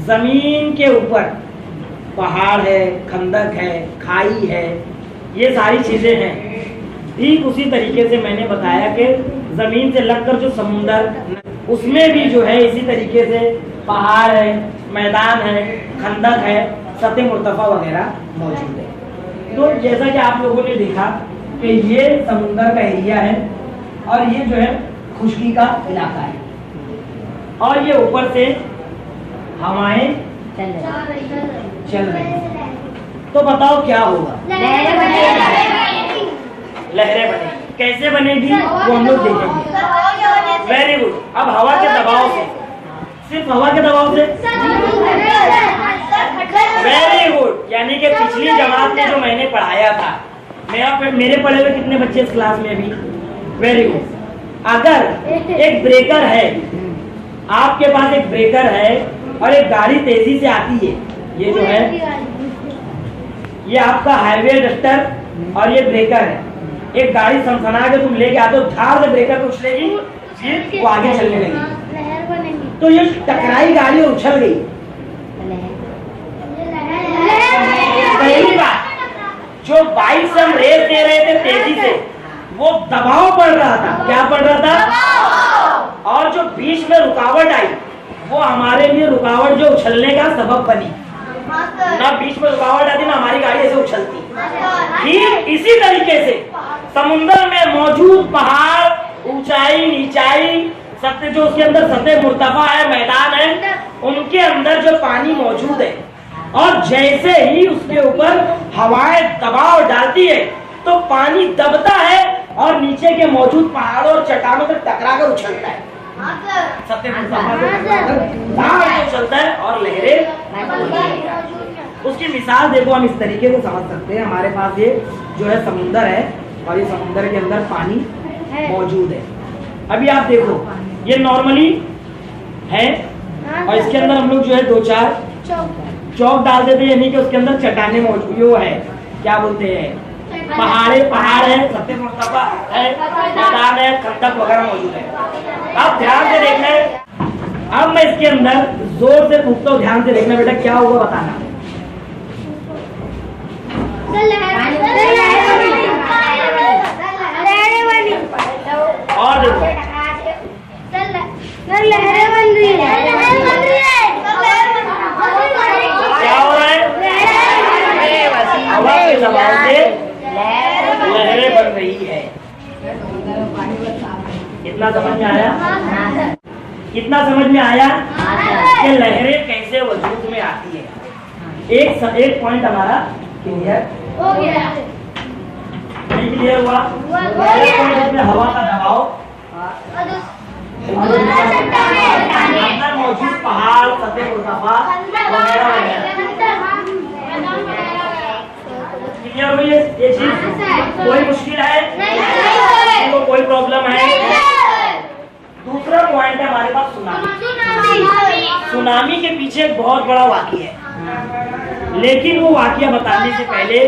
जमीन के ऊपर पहाड़ है, खंदक है, खाई है, ये सारी चीजें हैं। ठीक उसी तरीके से मैंने बताया कि जमीन से लगकर जो समुंदर, उसमें भी जो है इसी तरीके से पहाड़ है, मैदान है, खंदक है, सतह मुर्तफा वगैरह मौजूद है। तो जैसा कि आप लोगों ने देखा कि ये समुंदर का एरिया है और ये जो है खुशकी का इलाका है और ये ऊपर से हवाएं चल रही हैं। तो बताओ क्या होगा? लहरें बनेगी। कैसे बनेगी वो हम लोग देखेंगे। Very good. अब हवा के दबाव से, सिर्फ हवा के दबाव से, वेरी गुड। यानी कि पिछली जमात में जो मैंने पढ़ाया था, मेरे पढ़े हुए कितने बच्चे इस क्लास में भी? Very good. अगर एक ब्रेकर है, आपके पास एक ब्रेकर है और एक गाड़ी तेजी से आती है, ये जो है ये आपका हाईवे डस्टर और ये ब्रेकर है। एक गाड़ी सनसना के तुम लेके आते हो, झाड़ से ब्रेकर को उछलेगी, फिर वो आगे चलने लगी। तो ये टकराई गाड़ी और उछल गई। पहली बात, जो बाइक से हम रेस दे रहे थे तेजी से, वो दबाव पड़ रहा था। क्या पड़ रहा था? और जो बीच में रुकावट आई, वो हमारे लिए रुकावट जो उछलने का सबब बनी। ना बीच में रुकावट आती ना हमारी गाड़ी ऐसे उछलती। ठीक इसी तरीके से समुद्र में मौजूद पहाड़, ऊंचाई, नीचाई, सतह जो उसके अंदर सतह मुर्तफा है, मैदान है, उनके अंदर जो पानी मौजूद है और जैसे ही उसके ऊपर हवाएं दबाव डालती है तो पानी दबता है और नीचे के मौजूद पहाड़ों और चट्टानों से टकराकर उछलता है। सतह मुर्तफा से उछलता है और लहरें। उसकी मिसाल देखो, हम इस तरीके से समझ सकते हैं। हमारे पास ये जो है समुंदर है और ये समुंदर के अंदर पानी मौजूद है। अभी आप देखो, ये नॉर्मली है और इसके अंदर हम लोग जो है 2-4 चौक डाल देते हैं, यानी कि उसके अंदर चट्टाने मौजूद, वो है क्या बोलते हैं, पहाड़ है, सतह मुर्तफा है, मैदान है, खंदक वगैरह मौजूद है। आप ध्यान से देखना है। अब मैं इसके अंदर जोर से पूछता हूँ, ध्यान से देखना बेटा, क्या होगा बताना। और देखो लहरें बन रही है। क्या हो रहा है? हवा के दबाव से लहरें बन रही है। कितना समझ में आया? कितना समझ में आया कि लहरें कैसे वजूद में आती है? एक पॉइंट हमारा क्लियर हो गया। नहीं क्लियर हुआ? इसमें हवा का दबाव, अंदर मौजूद पहाड़, सतह मुर्तफा वगैरह वगैरह। क्लियर हुई ये चीज? कोई मुश्किल है? तो कोई प्रॉब्लम है? दूसरा पॉइंट है हमारे पास सुनामी। सुनामी के पीछे एक बहुत बड़ा वाक़या है, लेकिन वो वाक़या बताने से पहले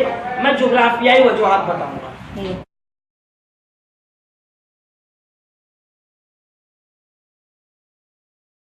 मैं ज्योग्राफियाई वजूहात बताऊंगा।